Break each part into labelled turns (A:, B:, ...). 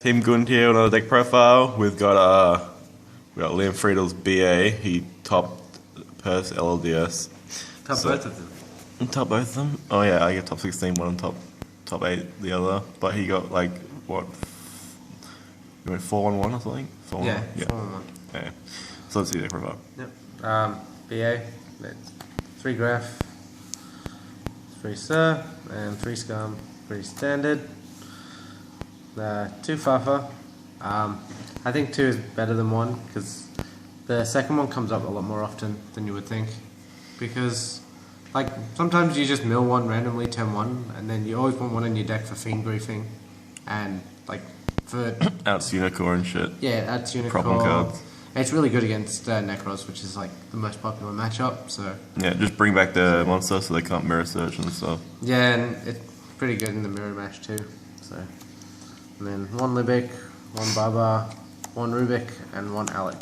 A: Team Gund here on our deck profile. We've got Liam Friedle's BA. He topped Friedle LLDS.
B: Top both of them.
A: Top both of them? Oh yeah, I get top 16 one and top 8 the other. But he got like what? You went 4-1-1 or something? 4-1-1?
B: Yeah, 4-1-1.
A: Yeah. So let's see deck profile.
B: Yep. BA, 3 graph, 3 sir, and 3 scum. Pretty standard. 2 fuffer. I think 2 is better than 1 because the second one comes up a lot more often than you would think. Because, like, sometimes you just mill 1 randomly, turn 1, and then you always want 1 in your deck for fiend griefing. And, like, for.
A: Outs Unicorn and shit.
B: Yeah, that's Unicorn.
A: Problem cards.
B: And it's really good against Necros, which is, like, the most popular matchup, so.
A: Yeah, just bring back the monster so they can't mirror search and stuff.
B: Yeah, and it's pretty good in the mirror match too, so. And then 1 Libic, 1 Baba, 1 Rubik, and 1 Alec.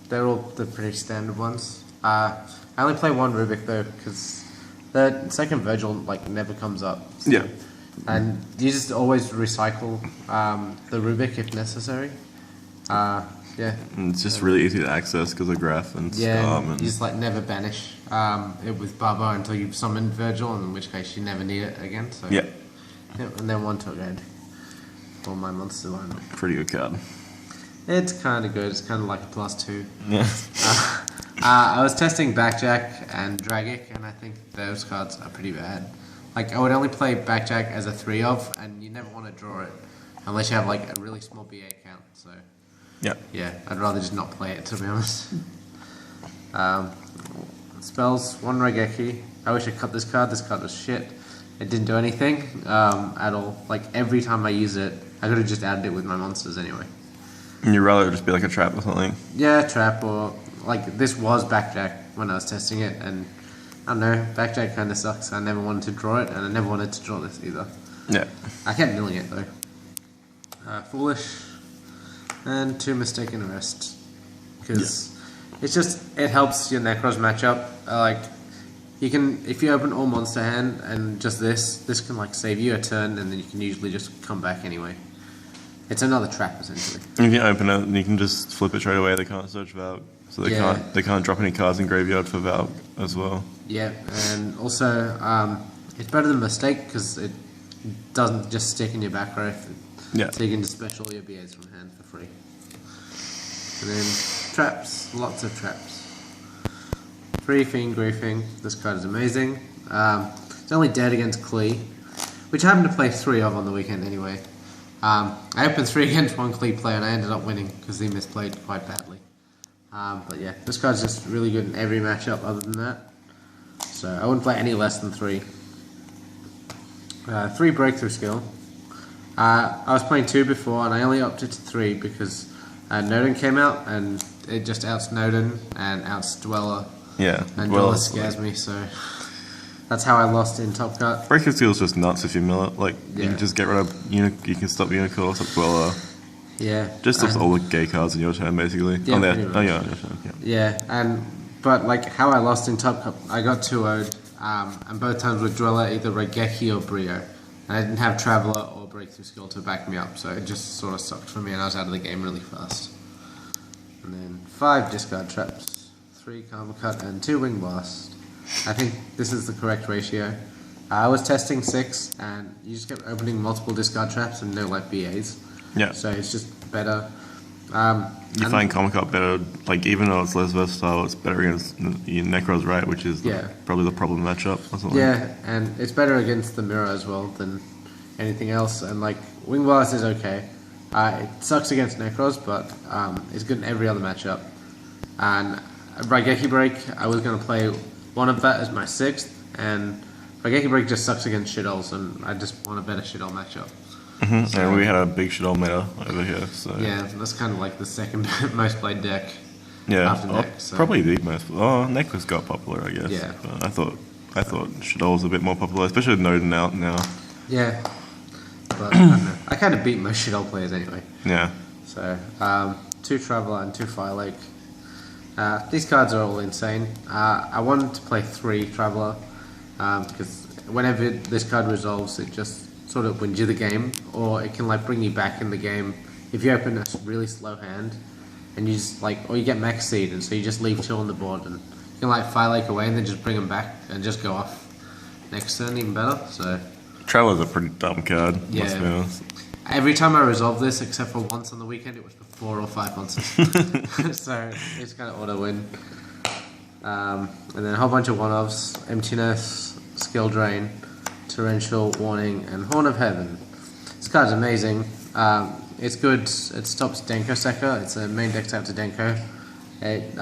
B: They're all the pretty standard ones. I only play 1 Rubik though, because the second Virgil like never comes up. So.
A: Yeah.
B: And you just always recycle the Rubik if necessary. Yeah.
A: And it's just really easy to access because of graph and
B: and you just like never banish it with Baba until you've summoned Virgil, in which case you never need it again. So.
A: Yeah.
B: Yep, and then 1 Togad for my monster lineup.
A: Pretty good card.
B: It's kind of good. It's kind of like a +2.
A: Yeah.
B: I was testing Backjack and Dragic, and I think those cards are pretty bad. Like, I would only play Backjack as a 3 of, and you never want to draw it unless you have like a really small BA count. So yeah, I'd rather just not play it, to be honest. Spells, 1 Raigeki. I wish I cut this card. This card was shit. It didn't do anything at all. Like, every time I use it, I could have just added it with my monsters anyway.
A: And you'd rather just be like a trap or something?
B: Yeah, trap, or like this was Backjack when I was testing it, and I don't know, Backjack kind of sucks. I never wanted to draw it, and I never wanted to draw this either.
A: Yeah.
B: I kept milling it though. Foolish, and 2 Mistaken Arrest, because it helps your Necros matchup. Like, you can, if you open all monster hand and just this can like save you a turn, and then you can usually just come back anyway. It's another trap essentially.
A: If you open it, and you can just flip it straight away. They can't search Valk, so they can't drop any cards in graveyard for Valk as well. Yeah,
B: and also it's better than Mistake because it doesn't just stick in your back row.
A: Yeah.
B: So you can just special your BAs from hand for free. And then traps, lots of traps. 3 Fiend Griefing. This card is amazing. It's only dead against Klee, which I happened to play 3 of on the weekend anyway. I opened 3 against 1 Klee player and I ended up winning because he misplayed quite badly. But yeah, this card's just really good in every matchup other than that. So I wouldn't play any less than 3. 3 Breakthrough Skill. I was playing 2 before and I only opted to 3 because Norden came out and it just outs Norden and outs Dweller.
A: Yeah.
B: And Dweller scares me, so that's how I lost in Top Cut.
A: Breaking Steel is just nuts if you mill it. Like, you
B: Yeah.
A: can just get rid of you can stop Unicorn, stop Dweller.
B: Yeah.
A: Just stops all the gay cards in your turn, basically.
B: Yeah,
A: on there.
B: pretty much.
A: Oh, yeah, on your turn. Yeah.
B: Yeah, but like how I lost in Top Cup, I got 2-0'd, and both times with Dweller, either Raigeki or Brio. And I didn't have Traveller or Breakthrough Skill to back me up, so it just sort of sucked for me and I was out of the game really fast. And then 5 Discard Traps, 3 Karma Cut, and 2 Wing Blast. I think this is the correct ratio. I was testing 6, and you just kept opening multiple Discard Traps and no like BAs.
A: Yeah.
B: So it's just better.
A: You find Comic Up better, like, even though it's less versatile, it's better against Necros, right? Which is probably the problem matchup or something.
B: Yeah, and it's better against the mirror as well than anything else. And like, Wing Blast is okay. It sucks against Necros, but it's good in every other matchup. And Raigeki Break, I was going to play one of that as my 6th, and Raigeki Break just sucks against shitholes, and I just want a better shithole matchup.
A: So, and we had a big shithole meta over here, so...
B: Yeah, that's kind of like the second most played deck.
A: Yeah,
B: after Neck, so.
A: Probably the most... Oh, Neck was got popular, I guess.
B: Yeah.
A: But I thought shithole was a bit more popular, especially with Norden out now.
B: Yeah. But, I don't know. I kind of beat most shithole players anyway.
A: Yeah.
B: So, 2 Traveller and 2 Fire Lake. These cards are all insane. I wanted to play 3 Traveller because whenever this card resolves, it just sort of wins you the game, or it can like bring you back in the game if you open a really slow hand and you just like, or you get max seed, and so you just leave 2 on the board and you can like Fire Lake away and then just bring them back and just go off next turn even better. So
A: Traveler's a pretty dumb card,
B: Yeah.
A: must be honest.
B: every time I resolve this, except for once on the weekend, it was for 4 or 5 monsters. So it's kind of auto win. And then a whole bunch of one-offs: Emptiness, Skill Drain, Torrential, Warning, and Horn of Heaven. This card's amazing. It's good. It stops Denko Sekka. It's a main deck out to Denko. It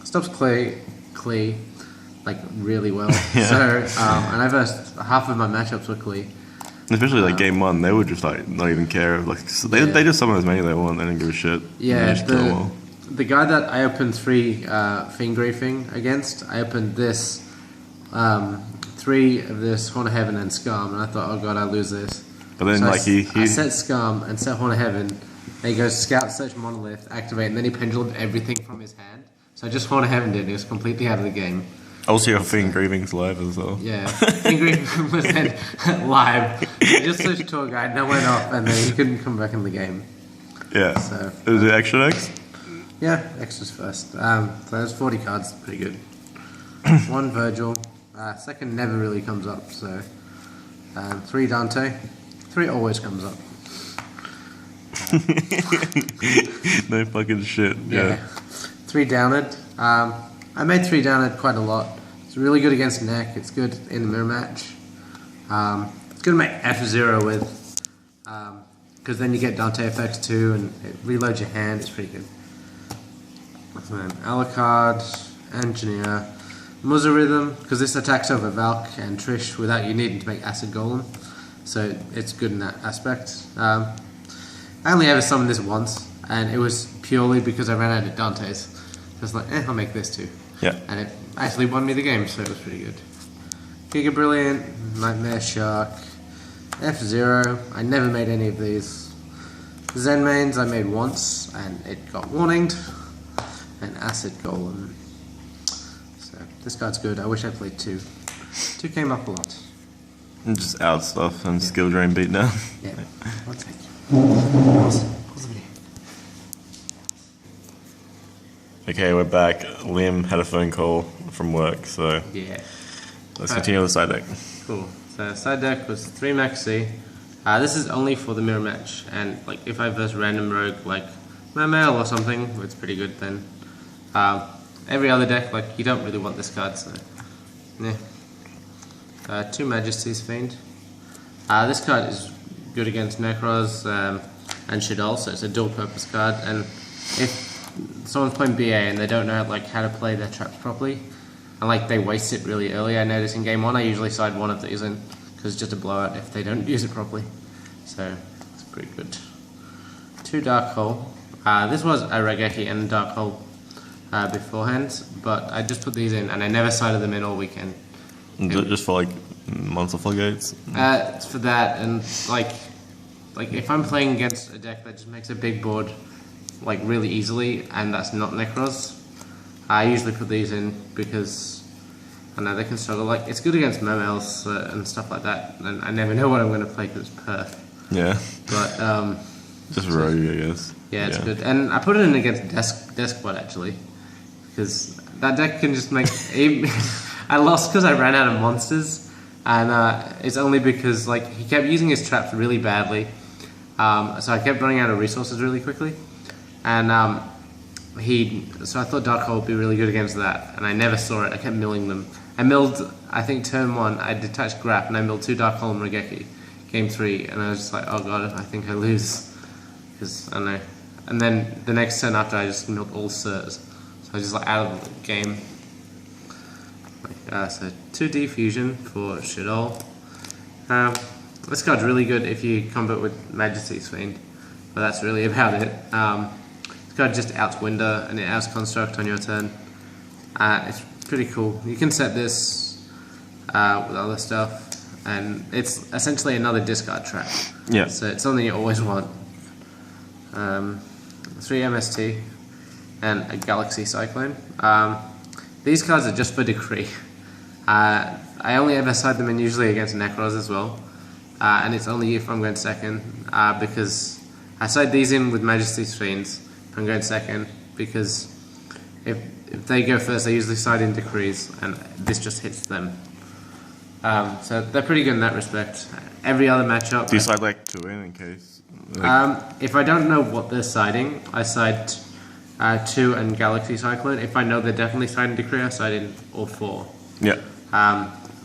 B: stops Klee like really well.
A: Yeah.
B: So and I versed half of my matchups with Klee.
A: Especially like game 1, they would just like not even care. Like they just summon as many they want. They didn't give a shit.
B: Yeah,
A: They just kill them all.
B: the guy that I opened 3 Fiend Griefing against, I opened this 3 of this Horn of Heaven and Scum, and I thought, oh god, I lose this.
A: But then
B: So
A: like
B: I set Scum and set Horn of Heaven, and he goes Scout, Search Monolith, Activate, and then he pendulumed everything from his hand. So I just Horn of Heaven did, he was completely out of the game.
A: also your Fiend Grievings live as well.
B: Yeah, Fiend Griefing was then live. He just switched Tour Guide, no went off, and then he couldn't come back in the game.
A: Yeah.
B: So
A: Is it extra decks?
B: yeah, extras first. So there's 40 cards, pretty good. 1 Virgil. Second never really comes up, so 3 Dante. 3 always comes up.
A: No fucking shit. Yeah.
B: 3 Downed. I made 3 Downed quite a lot. It's really good against Neck. It's good in the mirror match. It's good to make F0 with, because then you get Dante effects too, and it reloads your hand. It's pretty good. And then Alucard, Engineer, Muzzle Rhythm, because this attacks over Valk and Trish without you needing to make Acid Golem, so it's good in that aspect. I only ever summoned this once, and it was purely because I ran out of Dante's. So I was like, I'll make this too.
A: Yeah.
B: And it actually won me the game, so it was pretty good. Giga Brilliant, Nightmare Shark, F0, I never made any of these. Zen Mains I made once, and it got warninged, and Acid Golem. So this card's good, I wish I played 2. 2 came up a lot.
A: And just out stuff and skill drain beat down.
B: Yeah, I'll take it. Pause the video.
A: Okay, we're back. Liam had a phone call from work, so
B: Yeah.
A: let's continue with the side deck.
B: Cool. So side deck was 3 Maxi. This is only for the mirror match, and like if I verse random rogue like Mermail or something, it's pretty good then. Every other deck, like you don't really want this card, so yeah. 2 Majesty's Fiend. This card is good against Necros and Shadol, so it's a dual purpose card, and if someone's playing BA and they don't know like how to play their traps properly, and like they waste it really early, I notice in game 1 I usually side one of these in, because it's just a blowout if they don't use it properly, so it's pretty good. 2 Dark Hole. This was a Regeki and Dark Hole beforehand, but I just put these in and I never sided them in all weekend.
A: Just for like monster floodgates?
B: It's for that, and like if I'm playing against a deck that just makes a big board like really easily, and that's not Necros, I usually put these in because I know they can struggle. Like it's good against Mermails and stuff like that, and I never know what I'm going to play because it's perf.
A: Yeah.
B: But
A: just rogue, I guess.
B: yeah, it's good, and I put it in against Deskbot actually, because that deck can just make. I lost because I ran out of monsters, and it's only because like he kept using his traps really badly, so I kept running out of resources really quickly, and so I thought Dark Hole would be really good against that, and I never saw it. I kept milling them. I milled, I think turn 1, I detached Grap, and I milled 2 Dark Hole and Regeki. Game 3, and I was just like, oh god, I think I lose, because I don't know. And then the next turn after, I just milled all Sirs, so I was just like out of the game. So 2 Defusion for Shadol. This card's really good if you combo it with Majesty's Fiend, but that's really about it. This card just outs Winder and it outs Construct on your turn. It's pretty cool. You can set this with other stuff, and it's essentially another discard trap.
A: Yeah.
B: So it's something you always want. 3 MST and a Galaxy Cyclone. These cards are just for Decree. I only ever side them in usually against Necros as well. and it's only if I'm going second, because I side these in with Majesty's Fiends if I'm going second, because if they go first, they usually side in Decrees, and this just hits them. So they're pretty good in that respect. Every other matchup...
A: Do you side like 2 in case? Like,
B: if I don't know what they're siding, I side 2 and Galaxy Cyclone. If I know they're definitely siding Decree, I side in all 4.
A: yeah.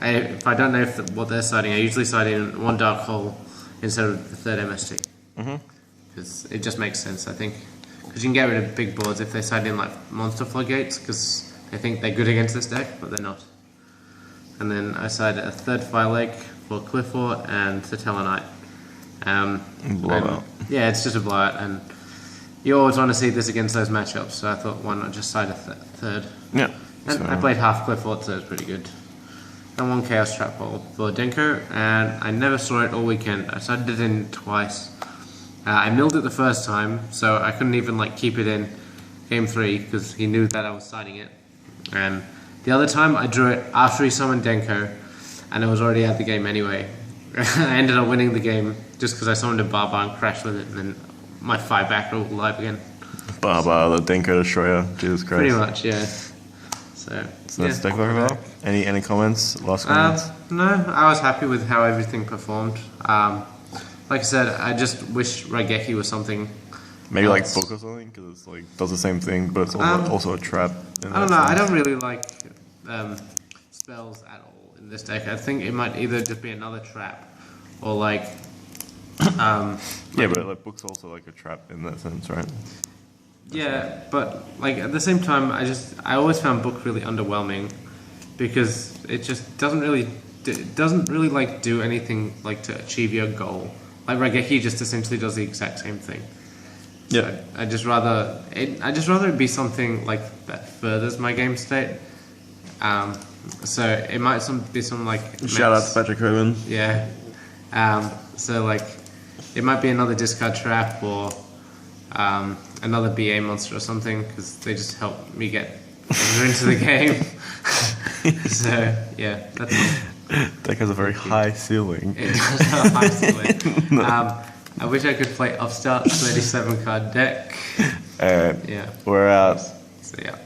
B: If I don't know what they're siding, I usually side in 1 Dark Hole instead of the 3rd MST. Because it just makes sense, I think. Because you can get rid of big boards if they side in like Monster Floodgates, because they think they're good against this deck, but they're not. And then I side a 3rd Fire Lake for Cliffort and the Tellarknight.
A: Blowout.
B: Yeah, it's just a blowout, and you always want to see this against those matchups, so I thought, why not just side a 3rd?
A: Yeah.
B: And
A: So,
B: I played half Cliffort, so it's pretty good. And 1 Chaos Trap Hole for Denko, and I never saw it all weekend. I sided it in twice. I milled it the first time, so I couldn't even like keep it in game 3 because he knew that I was siding it. And the other time I drew it after he summoned Denko, and I was already out the game anyway. I ended up winning the game just because I summoned a Barbar and crashed with it, and then my 5 back roll live again.
A: Baba, the Denko Destroyer. Jesus Christ.
B: Pretty much, yeah. So
A: that's deck about. Any comments? Last comments?
B: No, I was happy with how everything performed. Like I said, I just wish Raigeki was something.
A: Maybe like
B: else.
A: book or something, because it's like does the same thing, but it's also a trap.
B: I don't know. I don't really like spells at all in this deck. I think it might either just be another trap, or like.
A: Yeah, but like book's also like a trap in that sense, right?
B: Yeah, but like at the same time, I always found book really underwhelming, because it just doesn't really like do anything like to achieve your goal. Like Raigeki just essentially does the exact same thing. So
A: Yeah.
B: I just rather it be something like that furthers my game state. So it might be some like
A: Shout out to Patrick Hoban.
B: yeah. So like it might be another discard trap or another BA monster or something, because they just help me get into the game. So yeah, that's all.
A: Deck has a very high ceiling.
B: It does have a high ceiling. I wish I could play Upstart's 37 card deck.
A: And
B: Yeah.
A: we're out.
B: So yeah.